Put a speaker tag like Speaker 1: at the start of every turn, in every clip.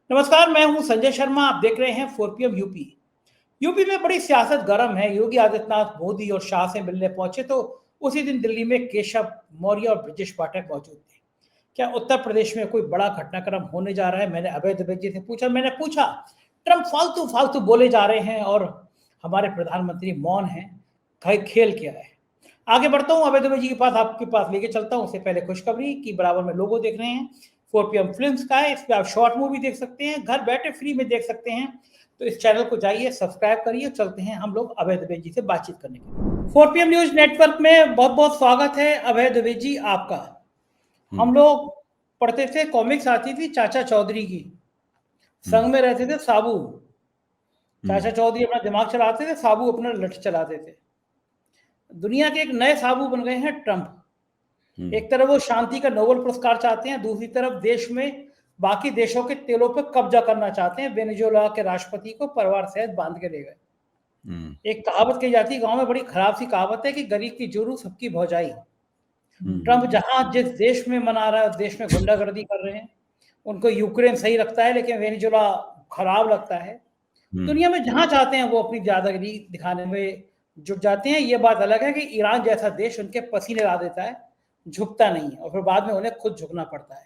Speaker 1: नमस्कार, मैं हूं संजय शर्मा। आप देख रहे हैं 4 PM यूपी। यूपी में बड़ी सियासत गर्म है। योगी आदित्यनाथ मोदी और शाह से मिलने पहुंचे तो उसी दिन दिल्ली में केशव मौर्य और ब्रजेश पाठक मौजूद थे। क्या उत्तर प्रदेश में कोई बड़ा घटनाक्रम होने जा रहा है? मैंने अभय दुबे जी से पूछा। ट्रंप फालतू फालतू बोले जा रहे हैं और हमारे प्रधानमंत्री मौन हैं। खेल क्या है? आगे बढ़ता हूँ, अभय दुबे जी के पास आपके पास लेके चलता हूँ। उससे पहले खुशखबरी की बराबर में लोगो देख रहे हैं 4 PM फिल्म्स का है। इस पे आप शॉर्ट मूवी देख सकते हैं, घर बैठे फ्री में देख सकते हैं। तो इस चैनल को जाइए, सब्सक्राइब करिए। चलते हैं हम लोग अभय दुबे जी से बातचीत करने के लिए। 4 PM न्यूज नेटवर्क में बहुत बहुत स्वागत है अभय दुबे जी आपका। हम लोग पढ़ते थे, कॉमिक्स आती थी चाचा चौधरी की, संग में रहते थे साबू। चाचा चौधरी अपना दिमाग चलाते थे, साबू अपना लठ चलाते थे। दुनिया के एक नए साबू बन गए हैं ट्रंप। एक तरफ वो शांति का नोबेल पुरस्कार चाहते हैं, दूसरी तरफ देश में बाकी देशों के तेलों पर कब्जा करना चाहते हैं। वेनेजुएला के राष्ट्रपति को परिवार सहित बांध के ले गए। एक कहावत कही जाती है गांव में, बड़ी खराब सी कहावत है कि गरीब की जोरू सबकी भौजाई। ट्रंप जहां जिस देश में मना रहा है उस देश में गुंडागर्दी कर रहे हैं। उनको यूक्रेन सही लगता है लेकिन वेनेजुएला खराब लगता है। दुनिया में जहां चाहते हैं वो अपनी दादागिरी दिखाने में जुट जाते हैं। ये बात अलग है कि ईरान जैसा देश उनके पसीने ला देता है, झुकता नहीं है और फिर बाद में उन्हें खुद झुकना पड़ता है।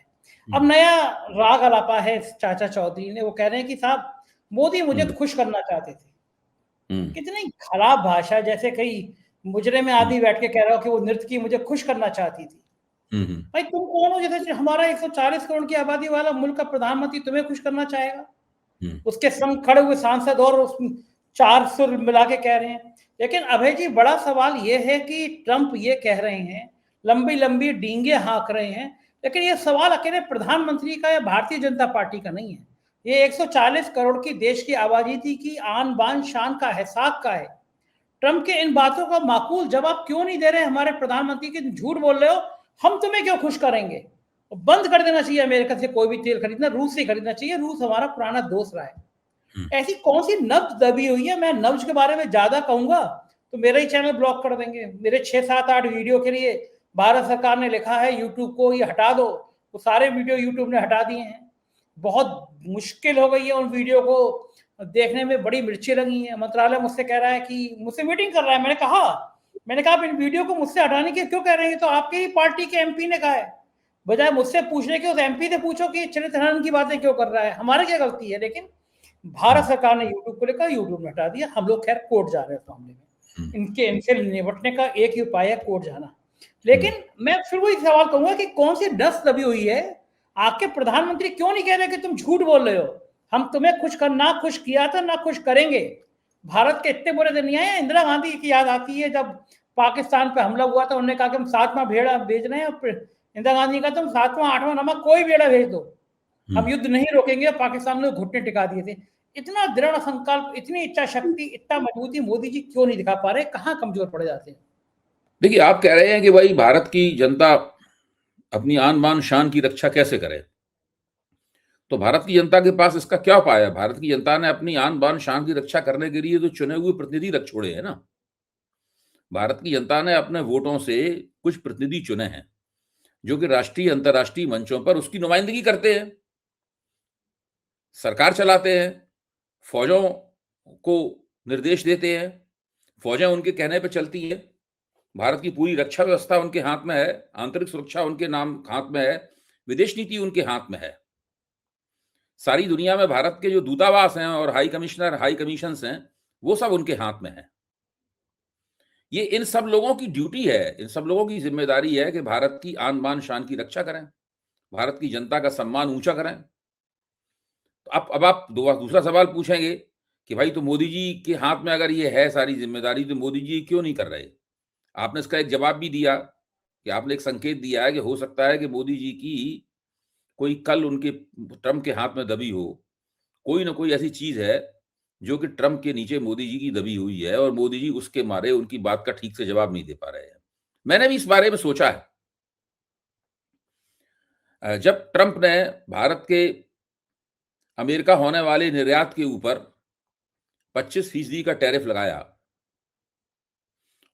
Speaker 1: अब नया राग अलापा है चाचा चौधरी ने। वो कह रहे हैं कि साहब मोदी मुझे खुश करना चाहते थे। कितनी खराब भाषा, जैसे कई मुजरे में आदमी बैठ के कह रहा हो कि वो नृत्य की मुझे खुश करना चाहती थी। भाई तुम कौन हो जैसे हमारा 140 करोड़ की आबादी वाला मुल्क का प्रधानमंत्री तुम्हें खुश करना चाहेगा? उसके संग खड़े हुए सांसद और चार सुर मिला के कह रहे हैं। लेकिन अभय जी, बड़ा सवाल यह है कि ट्रंप ये कह रहे हैं, लंबी लंबी डींगे हाँक रहे हैं, लेकिन ये सवाल अकेले प्रधानमंत्री का या भारतीय जनता पार्टी का नहीं है। ये 140 करोड़ की देश की आबादी की आन बान शान का है, साख का है। ट्रंप के इन बातों का माकूल जवाब क्यों नहीं दे रहे हमारे प्रधानमंत्री के? झूठ बोल रहे हो, हम तुम्हें क्यों खुश करेंगे? बंद कर देना चाहिए अमेरिका से कोई भी तेल खरीदना, रूस से खरीदना चाहिए। रूस हमारा पुराना दोस्त रहा है। ऐसी कौन सी नब्ज दबी हुई है? मैं नब्ज के बारे में ज्यादा कहूंगा तो मेरा ही चैनल ब्लॉक कर देंगे। मेरे 6-7-8 वीडियो के लिए भारत सरकार ने लिखा है यूट्यूब को ये हटा दो। वो सारे वीडियो यूट्यूब ने हटा दिए हैं। बहुत मुश्किल हो गई है उन वीडियो को देखने में, बड़ी मिर्ची लगी है। मंत्रालय मुझसे कह रहा है कि मुझसे मीटिंग कर रहा है। मैंने कहा आप इन वीडियो को मुझसे हटाने की क्यों कह रहे हैं? तो आपके ही पार्टी के एमपी ने कहा है। बजाय मुझसे पूछने के उस एमपी से पूछो कि चरित्रहनन की बातें क्यों कर रहा है, हमारी क्या गलती है? लेकिन भारत सरकार ने यूट्यूब को लेकर यूट्यूब ने हटा दिया। हम लोग खैर कोर्ट जा रहे हैं इस मामले में। इनसे निपटने का एक ही उपाय है, कोर्ट जाना। लेकिन मैं फिर वही सवाल कहूंगा कि कौन सी नस दबी हुई है? आपके प्रधानमंत्री क्यों नहीं कह रहे कि तुम झूठ बोल रहे हो? हम तुम्हें खुश कर ना खुश किया था ना खुश करेंगे। भारत के इतने बुरे दिन नहीं आए। इंदिरा गांधी की याद आती है, जब पाकिस्तान पे हमला हुआ था उन्होंने कहा कि हम 7वां भेड़ा भेज रहे हैं। इंदिरा गांधी का तुम 7वां 8वां नमक कोई भेड़ा भेज दो, हम युद्ध नहीं रोकेंगे। पाकिस्तान ने घुटने टिका दिए थे। इतना दृढ़ संकल्प, इतनी इच्छा शक्ति, इतना मजबूती मोदी जी क्यों नहीं दिखा पा रहे? कहाँ कमजोर पड़ जाते हैं?
Speaker 2: देखिए, आप कह रहे हैं कि भाई भारत की जनता अपनी आन बान शान की रक्षा कैसे करे। तो भारत की जनता के पास इसका क्या उपाय है? भारत की जनता ने अपनी आन बान शान की रक्षा करने के लिए तो चुने हुए प्रतिनिधि रख छोड़े हैं ना। भारत की जनता ने अपने वोटों से कुछ प्रतिनिधि चुने हैं जो कि राष्ट्रीय अंतर्राष्ट्रीय मंचों पर उसकी नुमाइंदगी करते हैं, सरकार चलाते हैं, फौजों को निर्देश देते हैं, फौजें उनके कहने पर चलती हैं। भारत की पूरी रक्षा व्यवस्था उनके हाथ में है, आंतरिक सुरक्षा उनके नाम हाथ में है, विदेश नीति उनके हाथ में है। सारी दुनिया में भारत के जो दूतावास हैं और हाई कमिश्नर, हाई कमीशंस हैं, वो सब उनके हाथ में है। ये इन सब लोगों की ड्यूटी है, इन सब लोगों की जिम्मेदारी है कि भारत की आन बान शान की रक्षा करें, भारत की जनता का सम्मान ऊंचा करें। तो अब आप दूसरा सवाल पूछेंगे कि भाई तो मोदी जी के हाथ में अगर ये है सारी जिम्मेदारी तो मोदी जी क्यों नहीं कर रहे? आपने इसका एक जवाब भी दिया कि आपने एक संकेत दिया है कि हो सकता है कि मोदी जी की कोई कल उनके ट्रंप के हाथ में दबी हो, कोई ना कोई ऐसी चीज है जो कि ट्रंप के नीचे मोदी जी की दबी हुई है और मोदी जी उसके मारे उनकी बात का ठीक से जवाब नहीं दे पा रहे हैं। मैंने भी इस बारे में सोचा है। जब ट्रंप ने भारत के अमेरिका होने वाले निर्यात के ऊपर 25% का टैरिफ लगाया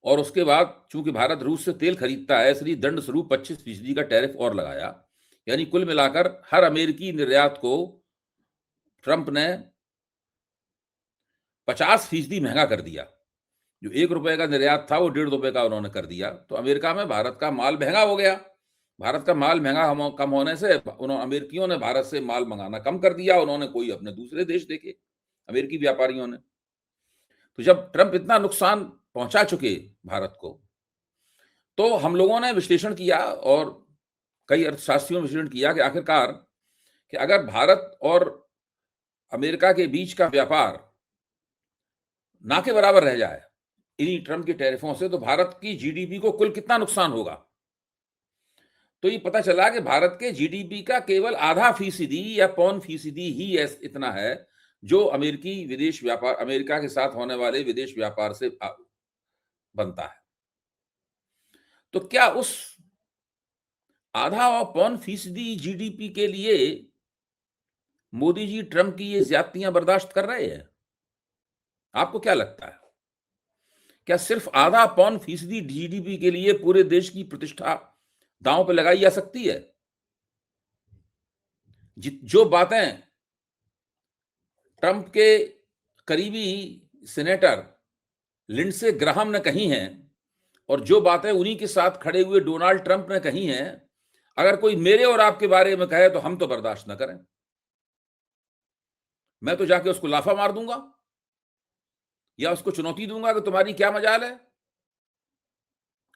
Speaker 2: और उसके बाद चूंकि भारत रूस से तेल खरीदता है इसलिए दंड स्वरूप 25% का टैरिफ और लगाया, यानी कुल मिलाकर हर अमेरिकी निर्यात को ट्रंप ने 50% महंगा कर दिया। जो ₹1 का निर्यात था वो ₹1.5 का उन्होंने कर दिया। तो अमेरिका में भारत का माल महंगा हो गया। भारत का माल महंगा कम होने से अमेरिकियों ने भारत से माल मंगाना कम कर दिया। उन्होंने कोई अपने दूसरे देश देखे, अमेरिकी व्यापारियों ने। तो जब ट्रंप इतना नुकसान पहुंचा चुके भारत को, तो हम लोगों ने विश्लेषण किया और कई अर्थशास्त्रियों ने विश्लेषण किया कि आखिरकार कि अगर भारत और अमेरिका के बीच का व्यापार ना के बराबर रह जाए इन्हीं ट्रंप के टैरिफों से, तो भारत की जीडीपी को कुल कितना नुकसान होगा। तो ये पता चला कि भारत के जीडीपी का केवल 0.5% या 0.25% ही इतना है जो अमेरिकी विदेश व्यापार, अमेरिका के साथ होने वाले विदेश व्यापार से बनता है। तो क्या उस 0.5% जीडीपी के लिए मोदी जी ट्रंप की ये ज्यादतियां बर्दाश्त कर रहे हैं? आपको क्या लगता है? क्या सिर्फ 0.5% जीडीपी के लिए पूरे देश की प्रतिष्ठा दांव पे लगाई जा सकती है? जो बातें ट्रंप के करीबी सेनेटर लिंडसे ग्राहम ने कही हैं और जो बातें उन्हीं के साथ खड़े हुए डोनाल्ड ट्रंप ने कही हैं, अगर कोई मेरे और आपके बारे में कहे तो हम तो बर्दाश्त न करें। मैं तो जाके उसको लाफा मार दूंगा या उसको चुनौती दूंगा कि तुम्हारी क्या मजाल है।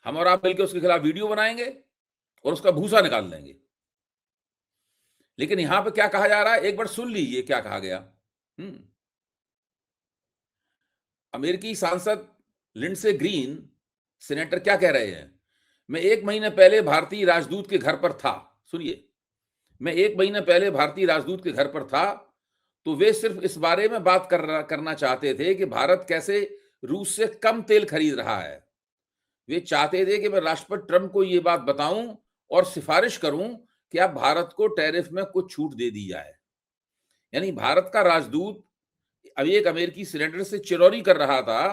Speaker 2: हम और आप मिलकर उसके खिलाफ वीडियो बनाएंगे और उसका भूसा निकाल देंगे। लेकिन यहां पे क्या कहा जा रहा है, एक बार सुन लीजिए क्या कहा गया। अमेरिकी सांसद लिंडसे ग्रीन सेनेटर क्या कह रहे हैं? मैं 1 महीने पहले भारतीय राजदूत के घर पर था। सुनिए, मैं 1 महीने पहले भारतीय राजदूत के घर पर था, तो वे सिर्फ इस बारे में बात करना चाहते थे कि भारत कैसे रूस से कम तेल खरीद रहा है। वे चाहते थे कि मैं राष्ट्रपति ट्रंप को ये बात बताऊं और सिफारिश करूं कि आप भारत को टैरिफ में कुछ छूट दे दी जाए। यानी भारत का राजदूत अभी एक अमेरिकी सेनेटर से चिरौरी कर रहा था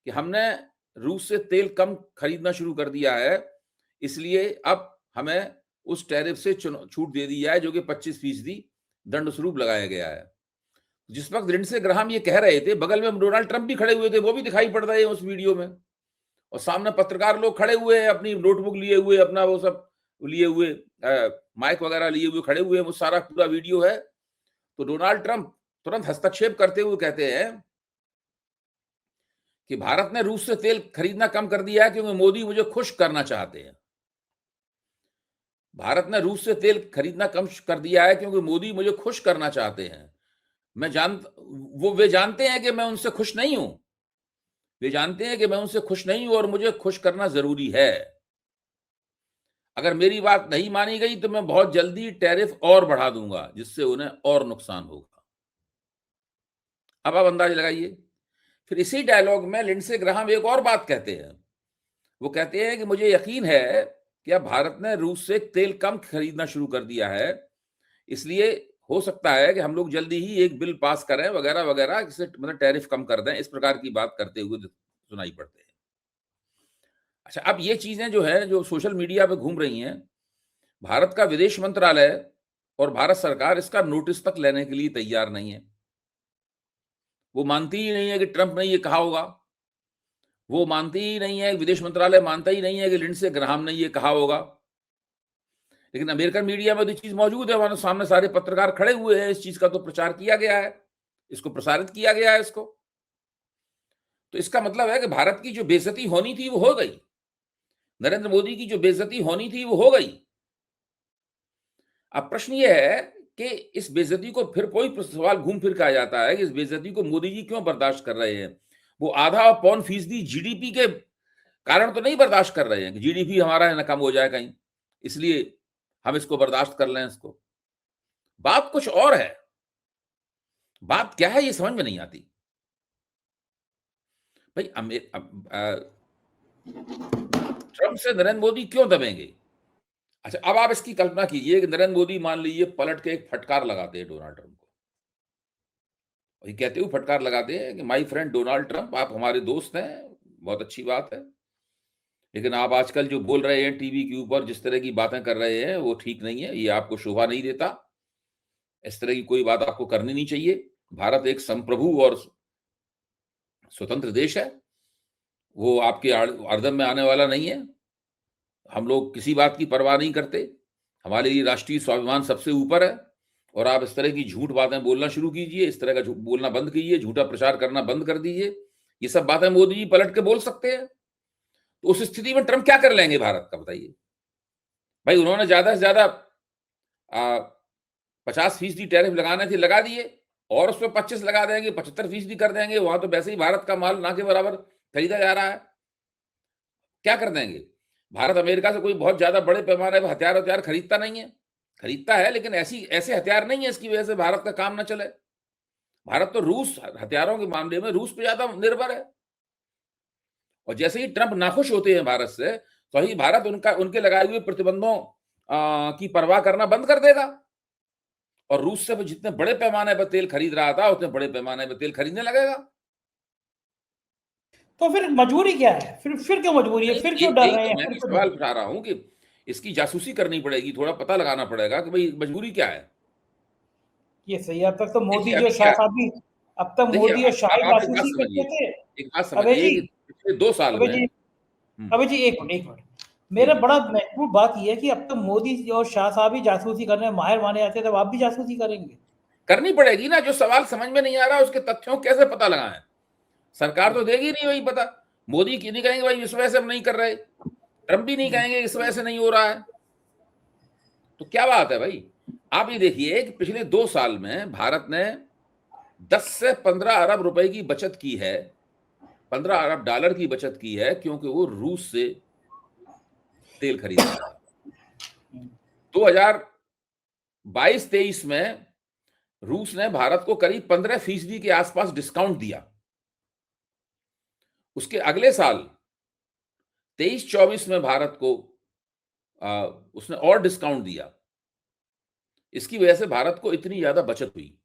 Speaker 2: कि हमने रूस से तेल कम खरीदना शुरू कर दिया है, इसलिए अब हमें उस टैरिफ से छूट दे दी जाए जो कि 25% दंड स्वरूप लगाया गया है। जिस वक्त लिंडसे ग्राहम ये कह रहे थे, बगल में डोनाल्ड ट्रंप भी खड़े हुए थे, वो भी दिखाई पड़ रहे हैं उस वीडियो में, और सामने पत्रकार लोग खड़े हुए हैं अपनी नोटबुक लिए हुए, अपना वो सब लिए हुए, माइक वगैरह लिए हुए खड़े हुए हैं। वो सारा पूरा वीडियो है। तो डोनाल्ड ट्रंप तुरंत हस्तक्षेप करते हुए कहते हैं कि भारत ने रूस से तेल खरीदना कम कर दिया है क्योंकि मोदी मुझे खुश करना चाहते हैं। भारत ने रूस से तेल खरीदना कम कर दिया है क्योंकि मोदी मुझे खुश करना चाहते हैं। वे जानते हैं कि मैं उनसे खुश नहीं हूं। वे जानते हैं कि मैं उनसे खुश नहीं हूं और मुझे खुश करना जरूरी है। अगर मेरी बात नहीं मानी गई तो मैं बहुत जल्दी टैरिफ और बढ़ा दूंगा जिससे उन्हें और नुकसान होगा। अब आप अंदाज लगाइए। फिर इसी डायलॉग में लिंडसे ग्राहम एक और बात कहते हैं। वो कहते हैं कि मुझे यकीन है कि अब भारत ने रूस से तेल कम खरीदना शुरू कर दिया है, इसलिए हो सकता है कि हम लोग जल्दी ही एक बिल पास करें वगैरह वगैरह, जिससे मतलब टैरिफ कम कर दें। इस प्रकार की बात करते हुए सुनाई पड़ते हैं। अच्छा, अब ये चीजें जो है जो सोशल मीडिया पे घूम रही हैं, भारत का विदेश मंत्रालय और भारत सरकार इसका नोटिस तक लेने के लिए तैयार नहीं है। वो मानती ही नहीं है कि ट्रंप ने ये कहा होगा। वो मानती ही नहीं है, विदेश मंत्रालय मानता ही नहीं है कि लिंडसे ग्राहम ने ये कहा होगा। लेकिन अमेरिकन मीडिया में तो चीज मौजूद है, वहां सामने सारे पत्रकार खड़े हुए हैं, इस चीज का तो प्रचार किया गया है, इसको प्रसारित किया गया है इसको। तो इसका मतलब है कि भारत की जो बेइज्जती होनी थी वो हो गई। नरेंद्र मोदी की जो बेइज्जती होनी थी वो हो गई। अब प्रश्न ये है कि इस बेइज्जती को फिर कोई सवाल घूम फिर के आ जाता है कि इस बेइज्जती को मोदी जी क्यों बर्दाश्त कर रहे हैं। वो 0.5% जीडीपी के कारण तो नहीं बर्दाश्त कर रहे हैं कि जीडीपी हमारा है ना कम हो जाए कहीं, इसलिए हम इसको बर्दाश्त कर लें। इसको बात कुछ और है। बात क्या है ये समझ में नहीं आती भाई। ट्रंप से नरेंद्र मोदी क्यों दबेंगे? अच्छा, अब आप इसकी कल्पना कीजिए कि नरेंद्र मोदी मान लीजिए पलट के एक फटकार लगाते हैं डोनाल्ड ट्रंप को, और ये कहते हुए फटकार लगाते हैं कि माय फ्रेंड डोनाल्ड ट्रंप, आप हमारे दोस्त हैं, बहुत अच्छी बात है, लेकिन आप आजकल जो बोल रहे हैं टीवी के ऊपर, जिस तरह की बातें कर रहे हैं वो ठीक नहीं है, ये आपको शोभा नहीं देता। इस तरह की कोई बात आपको करनी नहीं चाहिए। भारत एक संप्रभु और स्वतंत्र देश है, वो आपके अर्दम में आने वाला नहीं है। हम लोग किसी बात की परवाह नहीं करते, हमारे लिए राष्ट्रीय स्वाभिमान सबसे ऊपर है। और आप इस तरह की झूठ बातें बोलना शुरू कीजिए, इस तरह का झूठ बोलना बंद कीजिए, झूठा प्रचार करना बंद कर दीजिए। ये सब बातें मोदी जी पलट के बोल सकते हैं, तो उस स्थिति में ट्रंप क्या कर लेंगे भारत का, बताइए भाई। उन्होंने ज्यादा से ज्यादा 50% टैरिफ लगाने थे, लगा दिए, और उस पर 25 लगा देंगे, 75% कर देंगे। वहां तो वैसे ही भारत का माल ना के बराबर खरीदा जा रहा है, क्या कर देंगे। भारत अमेरिका से कोई बहुत ज्यादा बड़े पैमाने पर हथियार खरीदता नहीं है, खरीदता है लेकिन ऐसे हथियार नहीं है इसकी वजह से भारत का काम ना चले। भारत तो रूस, हथियारों के मामले में रूस पे ज्यादा निर्भर है। और जैसे ही ट्रंप नाखुश होते हैं भारत से, तो ही भारत उनके लगाए हुए प्रतिबंधों की परवाह करना बंद कर देगा, और रूस से जितने बड़े पैमाने पर तेल खरीद रहा था उतने बड़े पैमाने पर तेल खरीदने लगेगा।
Speaker 1: तो फिर मजबूरी क्या है, फिर क्यों मजबूरी है, फिर क्यों डर
Speaker 2: यही
Speaker 1: रहे
Speaker 2: तो
Speaker 1: हैं,
Speaker 2: मैं
Speaker 1: फिर
Speaker 2: भी
Speaker 1: क्यों
Speaker 2: सवाल
Speaker 1: डर?
Speaker 2: उठा रहा हूं कि इसकी जासूसी करनी पड़ेगी, थोड़ा पता लगाना पड़ेगा कि भाई मजबूरी क्या है।
Speaker 1: ये सही है। अब तक तो मोदी
Speaker 2: देखिए
Speaker 1: जी और
Speaker 2: अभी
Speaker 1: शाह
Speaker 2: क्या,
Speaker 1: साहब भी, अब तक
Speaker 2: देखिए
Speaker 1: मोदी और शाह ही
Speaker 2: आप एक बात
Speaker 1: जासूसी
Speaker 2: समझिए,
Speaker 1: करते थे।
Speaker 2: एक बात
Speaker 1: अबे
Speaker 2: समझिए
Speaker 1: जी,
Speaker 2: कि पिछले 2 साल
Speaker 1: अबे
Speaker 2: में
Speaker 1: जी, अबे जी, एक मिनट एक मिनट।
Speaker 2: जी
Speaker 1: मेरा
Speaker 2: जी
Speaker 1: बड़ा महत्वपूर्ण बात यह है कि अब तक मोदी जी और शाह साहब ही जासूसी करने में माहिर माने जाते हैं, तब आप भी जासूसी करेंगे?
Speaker 2: करनी पड़ेगी ना। जो सवाल समझ में नहीं आ रहा उसके तथ्यों को कैसे पता लगाएं। सरकार तो देगी नहीं वही पता। मोदी की नहीं कहेंगे भाई इस वजह से हम नहीं कर रहे, ट्रंप भी नहीं कहेंगे इस वजह से नहीं हो रहा है, तो क्या बात है भाई। आप ये देखिए कि पिछले 2 साल में भारत ने 10 से 15 अरब रुपए की बचत की है, 15 अरब डॉलर की बचत की है, क्योंकि वो रूस से तेल खरीद रहा था। 2022-23 में रूस ने भारत को करीब 15% के आसपास डिस्काउंट दिया। उसके अगले साल 23-24 में भारत को उसने और डिस्काउंट दिया। इसकी वजह से भारत को इतनी ज्यादा बचत हुई।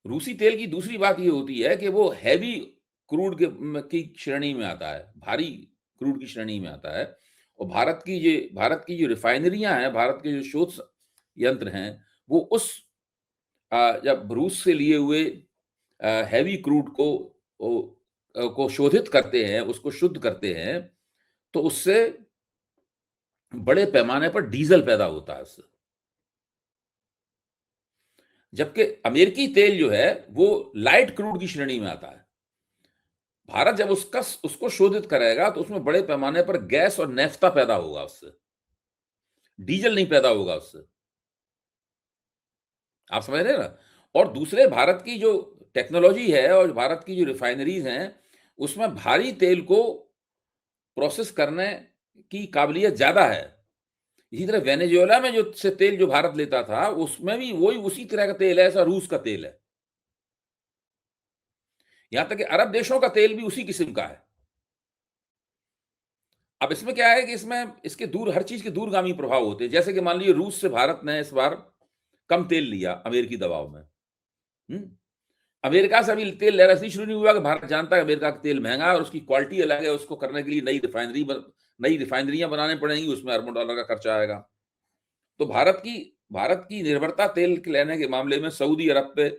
Speaker 2: रूसी तेल की दूसरी बात यह होती है कि वो हैवी क्रूड की श्रेणी में आता है, भारी क्रूड की श्रेणी में आता है। और भारत की जो रिफाइनरियां हैं, भारत के जो शोध यंत्र हैं, वो उस जब रूस से लिए हुए हैवी क्रूड को शोधित करते हैं, उसको शुद्ध करते हैं, तो उससे बड़े पैमाने पर डीजल पैदा होता है उससे। जबकि अमेरिकी तेल जो है वो लाइट क्रूड की श्रेणी में आता है। भारत जब उसको शोधित करेगा तो उसमें बड़े पैमाने पर गैस और नेफ्ता पैदा होगा, उससे डीजल नहीं पैदा होगा उससे। आप समझ रहे हैं ना। और दूसरे, भारत की जो टेक्नोलॉजी है और भारत की जो रिफाइनरीज हैं, उसमें भारी तेल को प्रोसेस करने की काबिलियत ज्यादा है। इसी तरह वेनेजुएला में जो तेल जो भारत लेता था, उसमें भी वही उसी तरह का तेल है, ऐसा रूस का तेल है। यहां तक कि अरब देशों का तेल भी उसी किस्म का है। अब इसमें क्या है कि इसके हर चीज के दूरगामी प्रभाव होते हैं। जैसे कि मान लीजिए रूस से भारत ने इस बार कम तेल लिया अमेरिकी दबाव में। अमेरिका से अभी तेल लेना इसलिए शुरू नहीं हुआ कि भारत जानता है अमेरिका का तेल महंगा है और उसकी क्वालिटी अलग है, उसको करने के लिए नई रिफाइनरियां बनाने पड़ेंगी, उसमें अरबों डॉलर का खर्चा आएगा। तो भारत की निर्भरता तेल लेने के मामले में सऊदी अरब पे,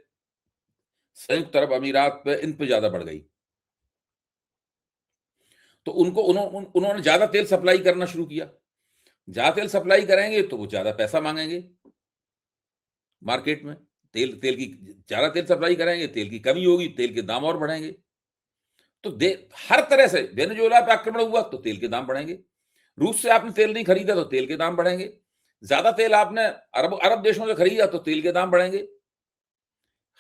Speaker 2: संयुक्त अरब अमीरात पे, इन पे ज्यादा बढ़ गई। तो उन्होंने ज्यादा तेल सप्लाई करना शुरू किया। ज्यादा तेल सप्लाई करेंगे तो वो ज्यादा पैसा मांगेंगे मार्केट में। तेल की ज्यादा तेल सप्लाई करेंगे, तेल की कमी होगी, तेल के दाम और बढ़ेंगे। तो हर तरह से वेनेजुएला पे आक्रमण हुआ तो तेल के दाम बढ़ेंगे। रूस से आपने तेल नहीं खरीदा तो तेल के दाम बढ़ेंगे। ज्यादा तेल आपने अरब देशों से खरीदा तो तेल के दाम बढ़ेंगे।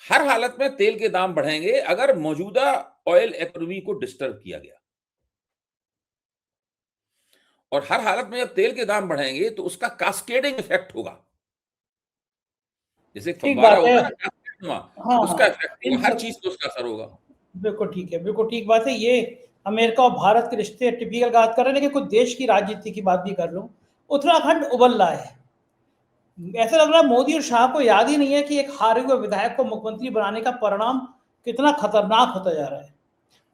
Speaker 2: हर हालत में तेल के दाम बढ़ेंगे अगर मौजूदा ऑयल इकोनॉमी को डिस्टर्ब किया गया। और हर हालत में जब तेल के दाम बढ़ेंगे तो उसका कास्केडिंग इफेक्ट होगा। जैसे
Speaker 1: ठीक
Speaker 2: फव्वारा
Speaker 1: बात है।
Speaker 2: होता है ना, कास्केड हुआ,
Speaker 1: हाँ
Speaker 2: उसका
Speaker 1: हाँ,
Speaker 2: इफेक्ट
Speaker 1: इन
Speaker 2: होगा, हर
Speaker 1: सब,
Speaker 2: चीज पे उसका असर होगा।
Speaker 1: बिल्कुल ठीक है, बिल्कुल ठीक बात है। ये अमेरिका और भारत के रिश्ते टिपिकल बात कर रहे हैं, लेकिन कुछ देश की राजनीति की बात भी कर लूं। उत्तराखंड उबल रहा है। ऐसा लग रहा है मोदी और शाह को याद ही नहीं है कि एक हारे हुए विधायक को मुख्यमंत्री बनाने का परिणाम कितना खतरनाक होता जा रहा है।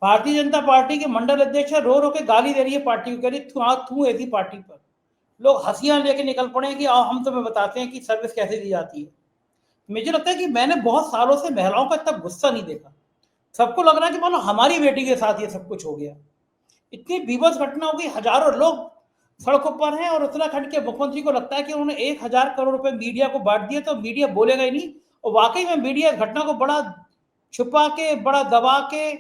Speaker 1: भारतीय जनता पार्टी के मंडल अध्यक्ष रो रो के गाली दे रही है पार्टी को, कह रही तू ऐसी पार्टी पर। लोग हंसियां लेके निकल पड़े कि आओ हम तुम्हें बताते हैं कि सर्विस कैसे दी जाती है। मुझे लगता है कि मैंने बहुत सालों से महिलाओं का इतना गुस्सा नहीं देखा। सबको लग रहा है कि मानो हमारी बेटी के साथ ये सब कुछ हो गया। इतनी बीभत्स घटना हो गई, हजारों लोग सड़कों पर हैं और उत्तराखंड के मुख्यमंत्री को लगता है कि उन्होंने 1000 करोड़ रुपए मीडिया को बांट दिए तो मीडिया बोलेगा ही नहीं। और वाकई में मीडिया घटना को बड़ा छुपा के, बड़ा दबा के,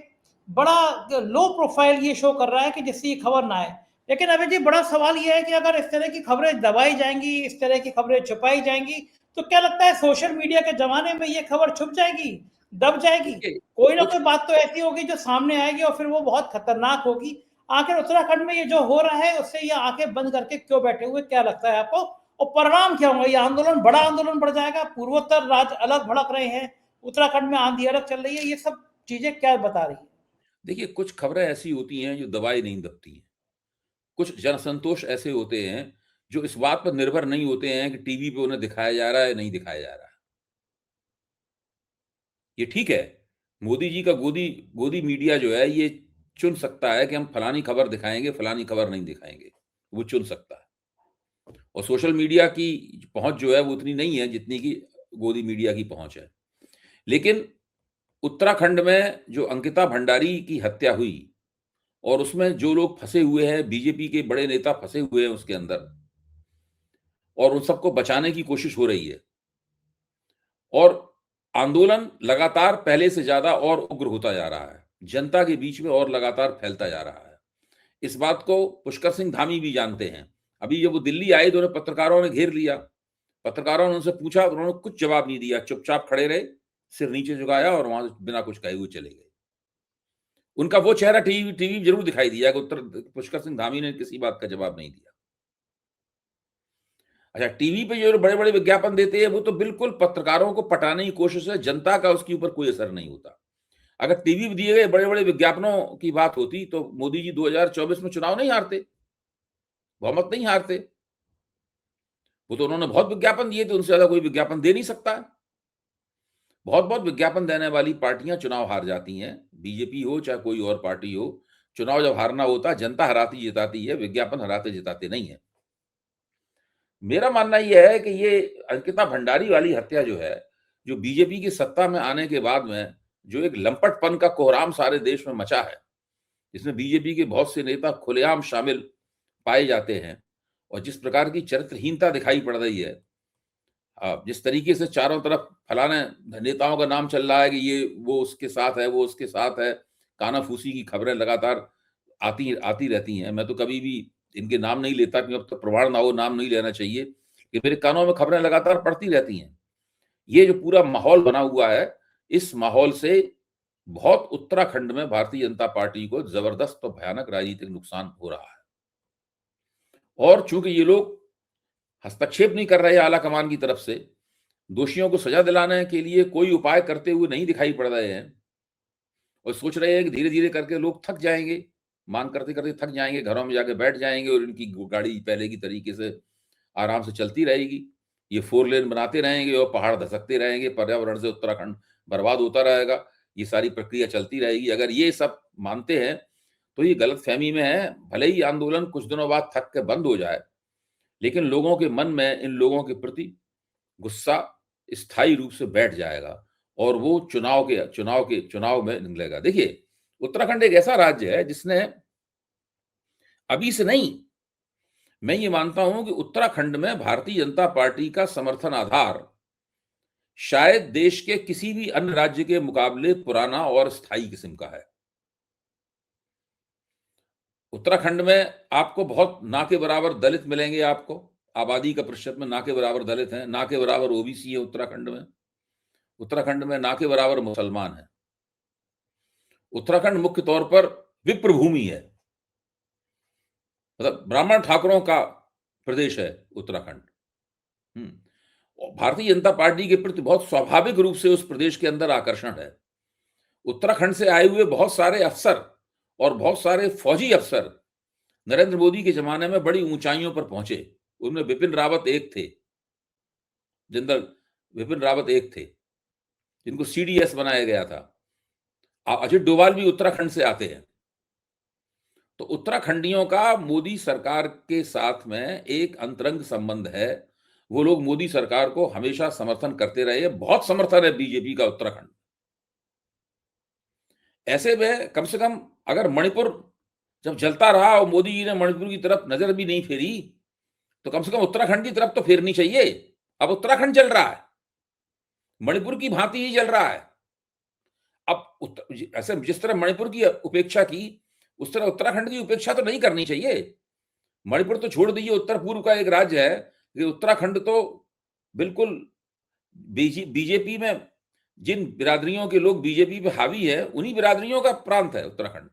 Speaker 1: बड़ा लो प्रोफाइल ये शो कर रहा है कि जिससे ये खबर ना आए। लेकिन अभी जी बड़ा सवाल ये है कि अगर इस तरह की खबरें दबाई जाएंगी, इस तरह की खबरें छुपाई जाएंगी, तो क्या लगता है सोशल मीडिया के जमाने में ये खबर छुप जाएगी, दब जाएगी?
Speaker 2: देखिए,
Speaker 1: कोई ना
Speaker 2: कुछ
Speaker 1: कोई बात तो ऐसी होगी जो सामने आएगी और फिर वो बहुत खतरनाक होगी। आखिर उत्तराखंड में ये जो हो रहा है उससे ये आंखें बंद करके क्यों बैठे हुए, क्या लगता है आपको? और परिणाम क्या होंगे? ये आंदोलन बड़ा आंदोलन बढ़ जाएगा, पूर्वोत्तर राज्य अलग भड़क रहे हैं, उत्तराखंड में आंधी अलग चल रही है, ये सब चीजें क्या बता रही है?
Speaker 2: देखिए, कुछ खबरें ऐसी होती हैं जो दबाई नहीं दबती हैं। कुछ जनसंतोष ऐसे होते हैं जो इस बात पर निर्भर नहीं होते हैं कि टीवी पे उन्हें दिखाया जा रहा है या नहीं दिखाया जा रहा है। ये ठीक है, मोदी जी का गोदी गोदी मीडिया जो है ये चुन सकता है कि हम फलानी खबर दिखाएँगे, फलानी खबर नहीं दिखाएँगे। वो चुन सकता है। और सोशल मीडिया की पहुँच जो है वो उतनी नहीं है जितनी कि गोदी मीडिया की पहुँच है। लेकिन उत्तराखंड में जो अंकिता भंडारी की हत्या हुई और उसमें जो लोग फँसे हुए हैं, बीजेपी के बड़े नेता फँसे हुए हैं उसके अंदर और उन सबको बचाने की कोशिश हो रही है। और आंदोलन लगातार पहले से ज़्यादा और उग्र होता जा रहा है। जनता के बीच में और लगातार फैलता जा रहा है। इस बात को पुष्कर सिंह धामी भी जानते हैं। अभी जब वो दिल्ली आए तो उन्हें पत्रकारों ने घेर लिया। पत्रकारों ने उनसे पूछा तो उन्होंने कुछ जवाब नहीं दिया, चुपचाप खड़े रहे, सिर नीचे झुकाया और वहाँ से बिना कुछ कहे हुए चले गए। उनका वो चेहरा टीवी टीवी ज़रूर दिखाई दिया कि पुष्कर सिंह धामी ने किसी बात का जवाब नहीं दिया। अच्छा, टीवी पे जो बड़े-बड़े विज्ञापन देते हैं, वो तो बिल्कुल पत्रकारों को पटाने की कोशिश है, जनता का उसके ऊपर कोई असर नहीं होता। अगर टीवी पे दिए गए बड़े-बड़े विज्ञापनों की बात होती, तो मोदी जी 2024 में चुनाव नहीं हारते, बहुमत नहीं हारते। वो तो उन्होंने बहुत विज्ञापन दिए थे, उनसे ज़्यादा कोई विज्ञापन दे नहीं सकता है। बहुत-बहुत विज्ञापन देने वाली पार्टियाँ चुनाव हार जाती हैं, बीजेपी हो चाहे कोई और पार्टी हो। चुनाव जब हारना होता है, जनता हराती-जिताती है, विज्ञापन हराते-जिताते नहीं है। मेरा मानना ये है कि ये अंकिता भंडारी वाली हत्या जो है, जो बीजेपी की सत्ता में आने के बाद में जो एक लंपटपन का कोहराम सारे देश में मचा है, जिसमें बीजेपी के बहुत से नेता खुलेआम शामिल पाए जाते हैं और जिस प्रकार की चरित्रहीनता दिखाई पड़ रही है, जिस तरीके से चारों तरफ फलाने नेताओं का नाम चल रहा है कि ये वो उसके साथ है, वो उसके साथ है, कानाफूसी की खबरें लगातार आती आती रहती हैं। मैं तो कभी भी इनके नाम नहीं लेता क्योंकि अब तक प्रमाण ना हो, नाम नहीं लेना चाहिए। ये मेरे कानों में खबरें लगातार पड़ती रहती हैं। ये जो पूरा माहौल बना हुआ है, इस माहौल से बहुत उत्तराखंड में भारतीय जनता पार्टी को ज़बरदस्त और भयानक राजनीतिक नुकसान हो रहा है। और चूँकि ये लोग हस्तक्षेप नहीं कर रहे हैं आला-कमान की तरफ से, दोषियों को सज़ा दिलाने के लिए कोई उपाय करते हुए नहीं दिखाई पड़ रहे हैं और सोच रहे हैं कि धीरे-धीरे करके लोग थक जाएँगे, माँग करते-करते थक जाएँगे, घरों में जाके बैठ जाएँगे और इनकी गाड़ी पहले की तरीके से आराम से चलती रहेगी। ये 4 लेन बनाते रहेंगे और पहाड़ धसकते रहेंगे, पर्यावरण से उत्तराखंड बर्बाद होता रहेगा। ये सारी प्रक्रिया चलती रहेगी। अगर ये सब मानते हैं, तो ये गलतफ़हमी में हैं। भले ही आंदोलन कुछ दिनों बाद थक के बंद हो जाए, लेकिन लोगों के मन में इन लोगों के प्रति गुस्सा स्थायी रूप से बैठ जाएगा और वो चुनाव में निकलेगा। देखिए, उत्तराखंड एक ऐसा राज्य है जिसने अभी से नहीं, मैं ये मानता हूं कि उत्तराखंड में भारतीय जनता पार्टी का समर्थन आधार शायद देश के किसी भी अन्य राज्य के मुकाबले पुराना और स्थायी किस्म का है। उत्तराखंड में आपको बहुत ना के बराबर दलित मिलेंगे आपको। आबादी का प्रतिशत में ना के बराबर दलित हैं, ना के बराबर ओबीसी है उत्तराखंड में। उत्तराखंड में ना के बराबर मुसलमान हैं। उत्तराखंड मुख्य तौर पर विप्र भूमि है। मतलब ब्राह्मण ठाकुरों का प्रदेश है उत्तराखंड। और भारतीय जनता पार्टी के प्रति बहुत स्वाभाविक रूप से उस प्रदेश के अंदर आकर्षण है। उत्तराखंड से आए हुए बहुत सारे अफसर और बहुत सारे फौजी अफसर नरेंद्र मोदी के जमाने में बड़ी ऊंचाइयों पर पहुंचे। उनमें बिपिन रावत एक थे, जनरल बिपिन रावत एक थे, जिनको सीडीएस बनाया गया था। अजित डोभाल भी उत्तराखंड से आते हैं। तो उत्तराखंडियों का मोदी सरकार के साथ में एक अंतरंग संबंध है वो लोग मोदी सरकार को हमेशा समर्थन करते रहे। बहुत समर्थन है बीजेपी का उत्तराखंड। ऐसे में कम से कम अगर मणिपुर जब जलता रहा और मोदी जी ने मणिपुर की तरफ नजर भी नहीं फेरी, तो कम से कम उत्तराखंड की तरफ तो फेरनी चाहिए। अब उत्तराखंड जल रहा है, मणिपुर की भांति ही जल रहा है। अब ऐसे जिस तरह मणिपुर की उपेक्षा की, उस तरह उत्तराखंड की उपेक्षा तो नहीं करनी चाहिए। मणिपुर तो छोड़ दीजिए, उत्तर पूर्व का एक राज्य है, कि उत्तराखंड तो बिल्कुल बीजेपी में जिन बिरादरियों के लोग बीजेपी पे हावी है, उन्हीं बिरादरियों का प्रांत है उत्तराखंड।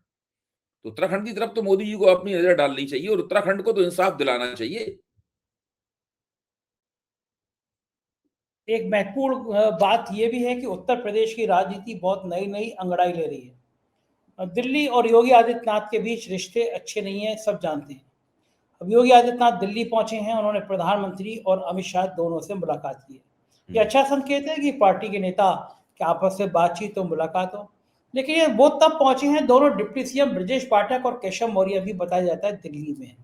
Speaker 2: तो उत्तराखंड की तरफ तो मोदी जी को अपनी नजर डालनी चाहिए और उत्तराखंड को तो इंसाफ दिलाना चाहिए।
Speaker 1: एक महत्वपूर्ण बात यह भी है कि उत्तर प्रदेश की राजनीति बहुत नई नई अंगड़ाई ले रही है। दिल्ली और योगी आदित्यनाथ के बीच रिश्ते अच्छे नहीं हैं, सब जानते हैं। अब योगी आदित्यनाथ दिल्ली पहुंचे हैं, उन्होंने प्रधानमंत्री और अमित शाह दोनों से मुलाकात की है। ये अच्छा संकेत है कि पार्टी के नेता के आपस में बातचीत हो, मुलाकात हो। लेकिन ये वो तब पहुंचे हैं, दोनों डिप्टी सीएम ब्रजेश पाठक और केशव मौर्य भी बताया जाता है दिल्ली में।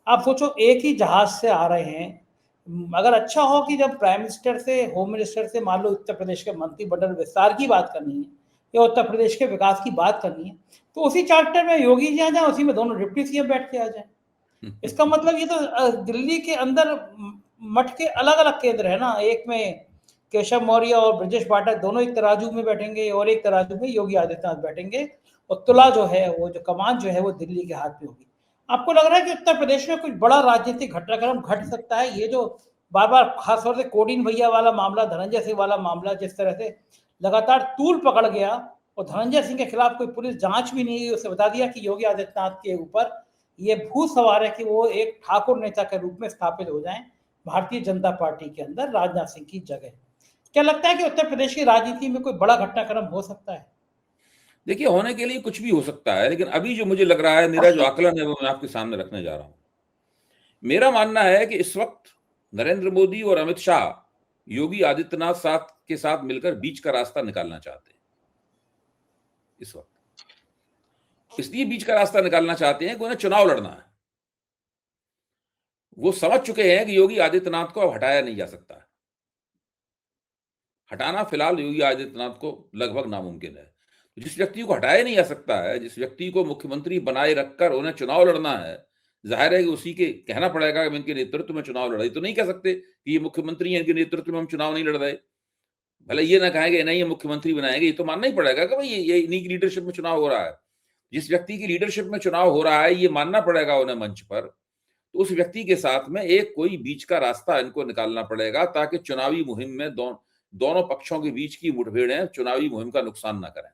Speaker 1: आप सोचो, एक ही जहाज से आ रहे हैं। अगर अच्छा हो कि जब प्राइम मिनिस्टर से, होम मिनिस्टर से मान लो उत्तर प्रदेश के मंत्रिमंडल विस्तार की बात करनी है या उत्तर प्रदेश के विकास की बात करनी है, तो उसी चार्टर में योगी जी आ जाए, उसी में दोनों डिप्टी सीएम बैठ के आ जाए। इसका मतलब ये तो दिल्ली के अंदर मठ के अलग अलग केंद्र है ना। एक में केशव मौर्य और ब्रजेश पाठक दोनों एक तराजू में बैठेंगे और एक तराजू में योगी आदित्यनाथ बैठेंगे, और तुला जो है, वो जो कमान जो है, वो दिल्ली के हाथ में होगी। आपको लग रहा है कि उत्तर प्रदेश में कुछ बड़ा राजनीतिक घटनाक्रम घट सकता है? ये जो बार बार खासतौर से कोडिन भैया वाला मामला, धनंजय सिंह वाला मामला जिस तरह से लगातार तूल पकड़ गया, और धनंजय सिंह के खिलाफ कोई पुलिस जांच भी नहीं हुई, उसे बता दिया कि योगी आदित्यनाथ के ऊपर ये भूत सवार है कि वो एक ठाकुर नेता के रूप में स्थापित हो जाएं भारतीय जनता पार्टी के अंदर राजनाथ सिंह की जगह। क्या लगता है कि उत्तर प्रदेश की राजनीति में कोई बड़ा घटनाक्रम हो सकता है?
Speaker 2: देखिए, होने के लिए कुछ भी हो सकता है, लेकिन अभी जो मुझे लग रहा है, मेरा जो आकलन है वो मैं आपके सामने रखने जा रहा हूं। मेरा मानना है कि इस वक्त नरेंद्र मोदी और अमित शाह योगी आदित्यनाथ के साथ मिलकर बीच का रास्ता निकालना चाहते हैं। इस वक्त इसलिए बीच का रास्ता निकालना चाहते हैं कि उन्हें चुनाव लड़ना है। वो समझ चुके हैं कि योगी आदित्यनाथ को अब हटाया नहीं जा सकता। हटाना फिलहाल योगी आदित्यनाथ को लगभग नामुमकिन है। जिस व्यक्ति को हटाया नहीं जा सकता है, जिस व्यक्ति को मुख्यमंत्री बनाए रखकर उन्हें चुनाव लड़ना है, जाहिर है कि उसी के कहना पड़ेगा कि इनके नेतृत्व में चुनाव लड़ाई। तो नहीं कह सकते कि ये मुख्यमंत्री हैं, इनके नेतृत्व में हम चुनाव नहीं लड़ रहे। भले ये ना कहेंगे नहीं ये मुख्यमंत्री बनाएंगे, ये तो मानना ही पड़ेगा कि भाई ये इन्हीं की लीडरशिप में चुनाव हो रहा है। जिस व्यक्ति की लीडरशिप में चुनाव हो रहा है, ये मानना पड़ेगा उन्हें मंच पर। तो उस व्यक्ति के साथ में एक कोई बीच का रास्ता इनको निकालना पड़ेगा, ताकि चुनावी मुहिम में दोनों पक्षों के बीच की मुठभेड़ें चुनावी मुहिम का नुकसान ना करें।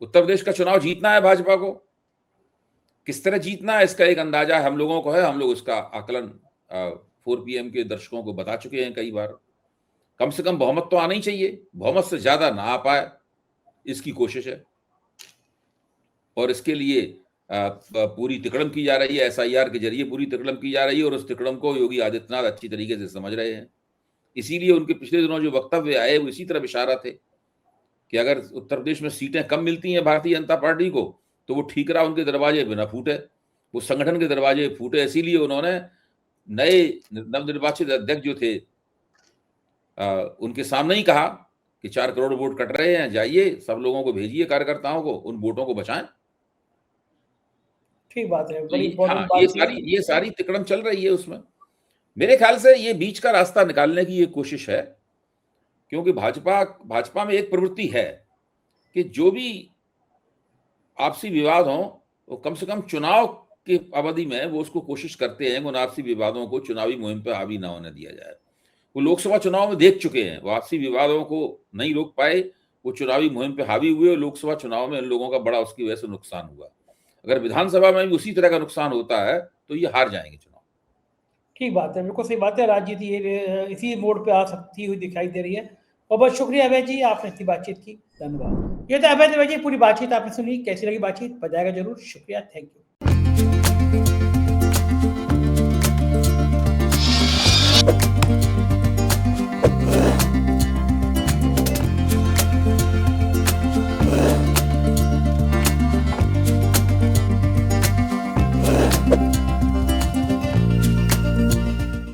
Speaker 2: उत्तर प्रदेश का चुनाव जीतना है भाजपा को। किस तरह जीतना है इसका एक अंदाजा हम लोगों को है। हम लोग इसका आकलन 4PM के दर्शकों को बता चुके हैं कई बार। कम से कम बहुमत तो आना ही चाहिए, बहुमत से ज्यादा ना आ पाए इसकी कोशिश है, और इसके लिए पूरी तिकड़म की जा रही है। SIR के जरिए पूरी तिकड़म की जा रही है, और उस तिकड़म को योगी आदित्यनाथ अच्छी तरीके से समझ रहे हैं। इसीलिए उनके पिछले दिनों जो वक्तव्य आए वो इसी तरफ इशारा थे कि अगर उत्तर प्रदेश में सीटें कम मिलती हैं भारतीय जनता पार्टी को, तो वो ठीकरा उनके दरवाजे बिना फूटे, वो संगठन के दरवाजे फूटे। इसीलिए उन्होंने नए नवनिर्वाचित अध्यक्ष जो थे उनके सामने ही कहा कि 4 करोड़ वोट कट रहे हैं, जाइए सब लोगों को भेजिए, कार्यकर्ताओं को, उन वोटों को बचाएं।
Speaker 1: ठीक बात है, बड़ी
Speaker 2: हाँ, ये सारी तिकड़म चल रही है उसमें। मेरे ख्याल से ये बीच का रास्ता निकालने की ये कोशिश है, क्योंकि भाजपा में एक प्रवृत्ति है कि जो भी आपसी विवाद हो वो कम से कम चुनाव की अवधि में वो उसको कोशिश करते हैं कि उन आपसी विवादों को चुनावी मुहिम पर हावी ना होने दिया जाए। वो लोकसभा चुनाव में देख चुके हैं, वो आपसी विवादों को नहीं रोक पाए, वो चुनावी मुहिम पे हावी हुए, और लोकसभा चुनाव में इन लोगों का बड़ा उसकी वजह से नुकसान हुआ। अगर विधानसभा में भी उसी तरह का नुकसान होता है तो ये हार जाएंगे चुनाव।
Speaker 1: ठीक बात है, बिल्कुल सही बात है। राजनीति इसी मोड़ पे आ सकती हुई दिखाई दे रही है। बहुत बहुत शुक्रिया अभय जी, आपने इतनी बातचीत की, धन्यवाद। ये तो अभय जी पूरी बातचीत आपने सुनी, कैसी लगी बातचीत बताएगा जरूर। शुक्रिया, थैंक यू।